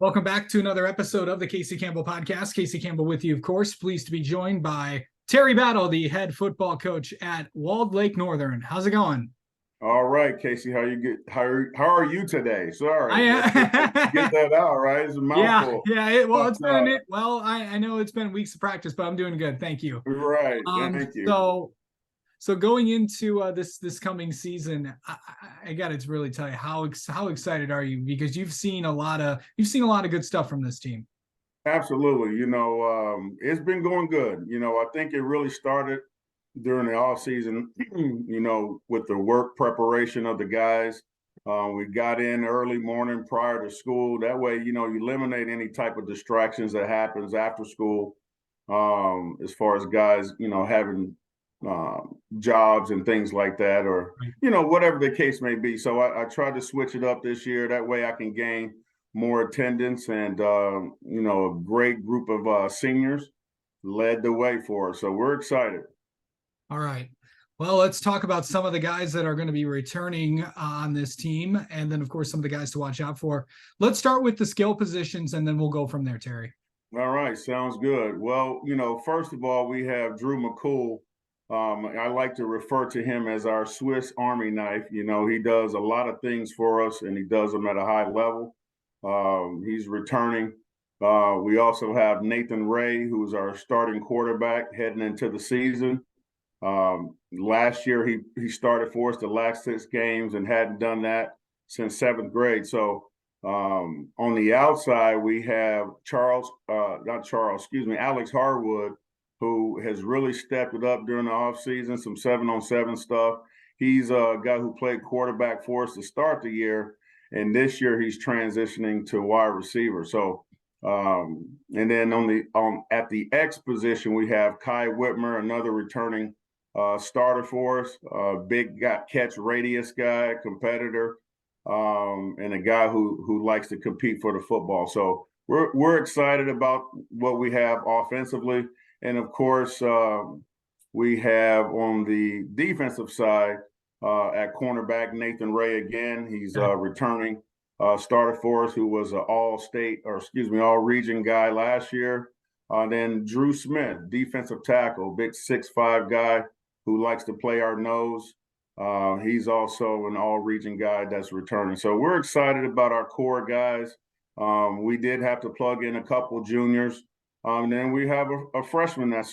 Welcome back to another episode of the Casey Campbell Podcast. Casey Campbell with you, of course. Pleased to be joined by Terry Battle, the head football coach at Walled Lake Northern. How's it going? All right, Casey, how are you today? Sorry, get I that out, right? It's a yeah, mouthful. it's But been I know it's been weeks of practice, but I'm doing good. Thank you. right, Um, thank you. so going into this coming season, I got to really tell you how excited are you, because you've seen a lot of good stuff from this team. Absolutely. It's been going good. I think it really started during the off season, with the work preparation of the guys. We got in early morning prior to school. That way, you eliminate any type of distractions that happens after school, as far as guys, having jobs and things like that, or, whatever the case may be. So I tried to switch it up this year. That way I can gain more attendance, and a great group of seniors led the way for us. So we're excited. All right. Well, let's talk about some of the guys that are going to be returning on this team, and then, of course, some of the guys to watch out for. Let's start with the skill positions, and then we'll go from there, Terry. All right, sounds good. Well, first of all, we have Drew McCool. I like to refer to him as our Swiss Army knife. He does a lot of things for us, and he does them at a high level. He's returning. We also have Nathan Ray, who's our starting quarterback heading into the season. Last year, he started for us the last 6 games and hadn't done that since 7th grade. So on the outside, we have Alex Harwood, who has really stepped it up during the offseason, some 7-on-7 stuff. He's a guy who played quarterback for us to start the year, and this year he's transitioning to wide receiver. So, and then at the X position, we have Kai Whitmer, another returning starter for us, big catch radius guy, competitor, and a guy who likes to compete for the football. So we're excited about what we have offensively, and of course we have on the defensive side at cornerback Nathan Ray again. He's returning starter for us, who was an all-region guy last year. Then Drew Smith, defensive tackle, big 6'5" guy who likes to play our nose. He's also an all-region guy that's returning. So we're excited about our core guys. We did have to plug in a couple juniors. And then we have a freshman a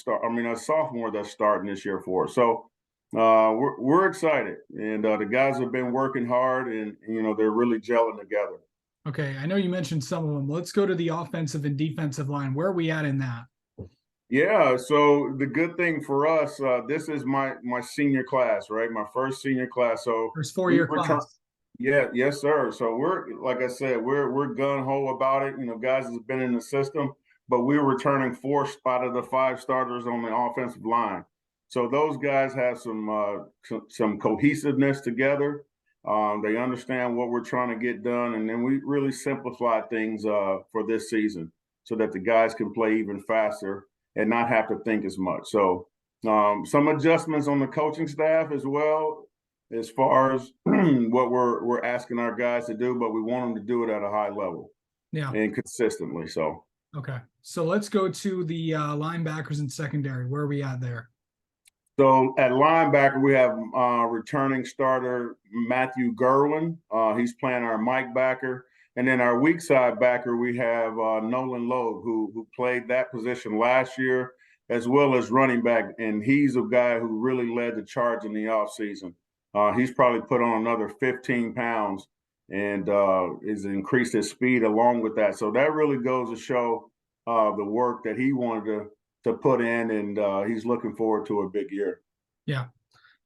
sophomore that's starting this year for us. So we're excited. And the guys have been working hard, and, they're really gelling together. Okay, I know you mentioned some of them. Let's go to the offensive and defensive line. Where are we at in that? Yeah, so the good thing for us, this is my senior class, right? My first senior class. So first 4-year class. Yeah, yes, sir. So we're, like I said, we're gun ho about it. Guys has been in the system, but we're returning 4 out of the 5 starters on the offensive line. So those guys have some cohesiveness together. They understand what we're trying to get done, and then we really simplify things for this season so that the guys can play even faster and not have to think as much. So some adjustments on the coaching staff as well, as far as what we're asking our guys to do, but we want them to do it at a high level, and consistently. So okay, so let's go to the linebackers and secondary. Where are we at there? So at linebacker, we have returning starter Matthew Gerwin. He's playing our Mike backer. And then our weak side backer, we have Nolan Loeb, who played that position last year, as well as running back. And he's a guy who really led the charge in the offseason. He's probably put on another 15 pounds and has increased his speed along with that. So that really goes to show the work that he wanted to put in, and he's looking forward to a big year. Yeah.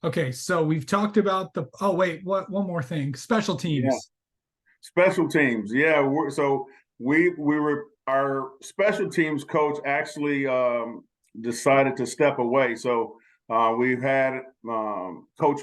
Okay, so we've talked about one more thing. Special teams. Yeah. Special teams, yeah. Our special teams coach actually decided to step away. So we've had Coach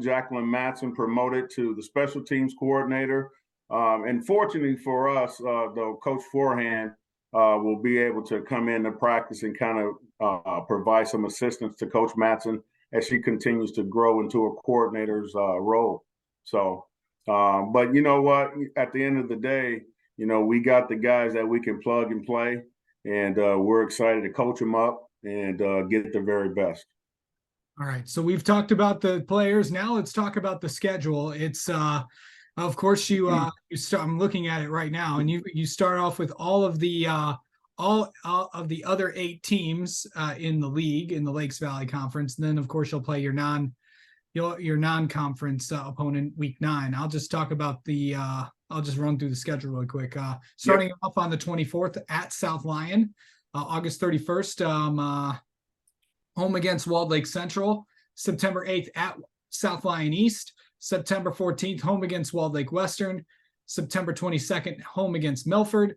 Jacqueline Matson, promoted to the special teams coordinator. And fortunately for us, though, Coach Forehand will be able to come into practice and kind of provide some assistance to Coach Matson as she continues to grow into a coordinator's role. So. But you know what? At the end of the day, we got the guys that we can plug and play, and we're excited to coach them up and get the very best. All right. So we've talked about the players. Now let's talk about the schedule. It's of course you start, I'm looking at it right now, and you start off with all of the of the other 8 teams in the league in the Lakes Valley Conference. And then of course you'll play your non-conference opponent week 9. I'll just talk about the I'll just run through the schedule really quick. Starting off on the 24th at South Lyon, August 31st, home against Walled Lake Central. September 8th at South Lyon East. September 14th, home against Walled Lake Western. September 22nd, home against Milford.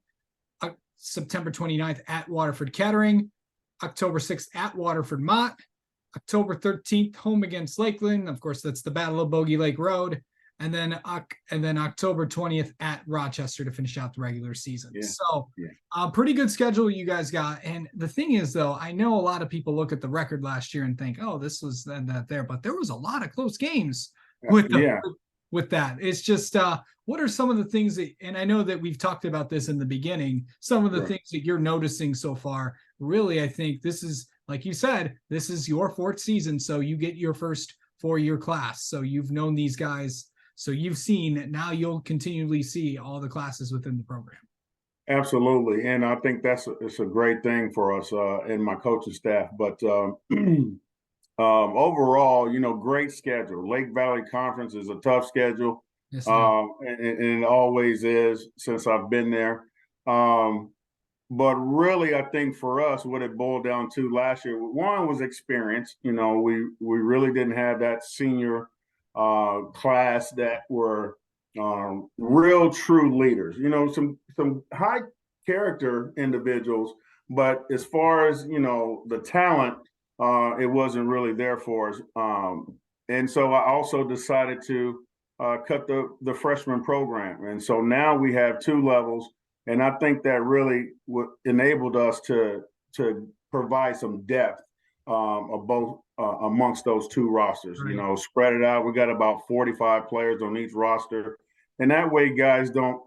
September 29th at Waterford Kettering. October 6th at Waterford Mott. October 13th, home against Lakeland. Of course, that's the Battle of Bogey Lake Road. And then October 20th at Rochester to finish out the regular season. Yeah. So pretty good schedule you guys got. And the thing is, though, I know a lot of people look at the record last year and think, oh, this was that there, but there was a lot of close games with that. It's just what are some of the things that, and I know that we've talked about this in the beginning, some of the things that you're noticing so far. Really, I think this is, like you said, this is your 4th season. So you get your first 4-year class. So you've known these guys. So you've seen, now you'll continually see all the classes within the program. Absolutely. And I think it's a great thing for us and my coaching staff. But overall, great schedule. Lake Valley Conference is a tough schedule. Yes, and it always is since I've been there. But really, I think for us, what it boiled down to last year, one was experience. We really didn't have that senior class that were real true leaders, some high character individuals, but as far as the talent, it wasn't really there for us. And so I also decided to cut the freshman program, and so now we have 2 levels, and I think that really enabled us to provide some depth of both amongst those 2 rosters. Right. Spread it out. We got about 45 players on each roster, and that way guys don't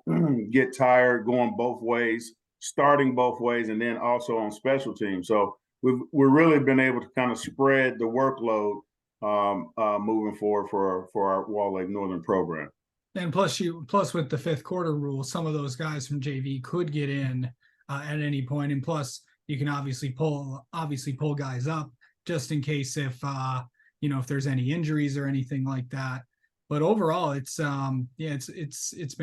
get tired going both ways, starting both ways, and then also on special teams. So we've really been able to kind of spread the workload moving forward for our Walled Lake Northern program. And plus with the 5th quarter rule, some of those guys from JV could get in at any point. And plus you can obviously pull guys up just in case if there's any injuries or anything like that. But overall, it's been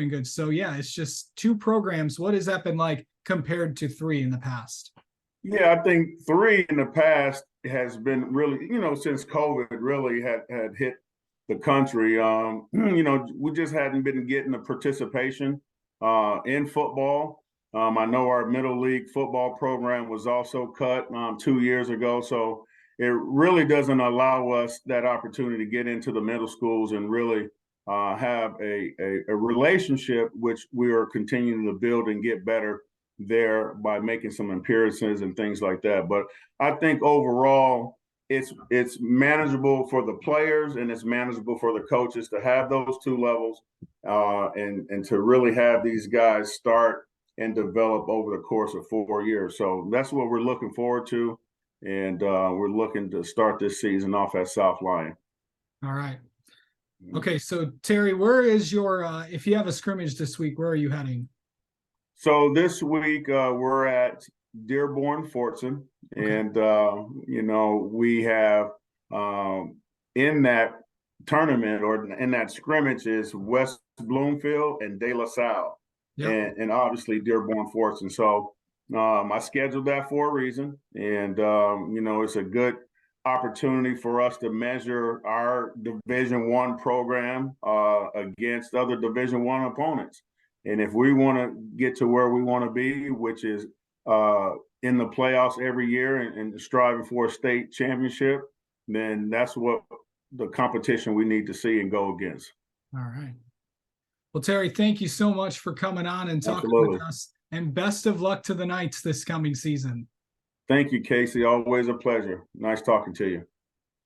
good. So it's just 2 programs. What has that been like compared to 3 in the past? Yeah, I think 3 in the past has been really, since COVID really had hit the country, we just hadn't been getting the participation in football. I know our middle league football program was also cut 2 years ago. So it really doesn't allow us that opportunity to get into the middle schools and really have a relationship, which we are continuing to build and get better there by making some appearances and things like that. But I think overall, it's manageable for the players and it's manageable for the coaches to have those 2 levels and to really have these guys start and develop over the course of 4 years. So that's what we're looking forward to. And we're looking to start this season off at South Lyon. All right. Okay. So Terry, where is your, if you have a scrimmage this week, where are you heading? So this week we're at Dearborn Fortson, and we have in that tournament or in that scrimmage is West Bloomfield and De La Salle, and obviously Dearborn Fortson. So I scheduled that for a reason, and it's a good opportunity for us to measure our Division I program against other Division I opponents. And if we want to get to where we want to be, which is in the playoffs every year and striving for a state championship, then that's what the competition we need to see and go against. All right. Well, Terry, thank you so much for coming on and talking with us. And best of luck to the Knights this coming season. Thank you, Casey. Always a pleasure. Nice talking to you.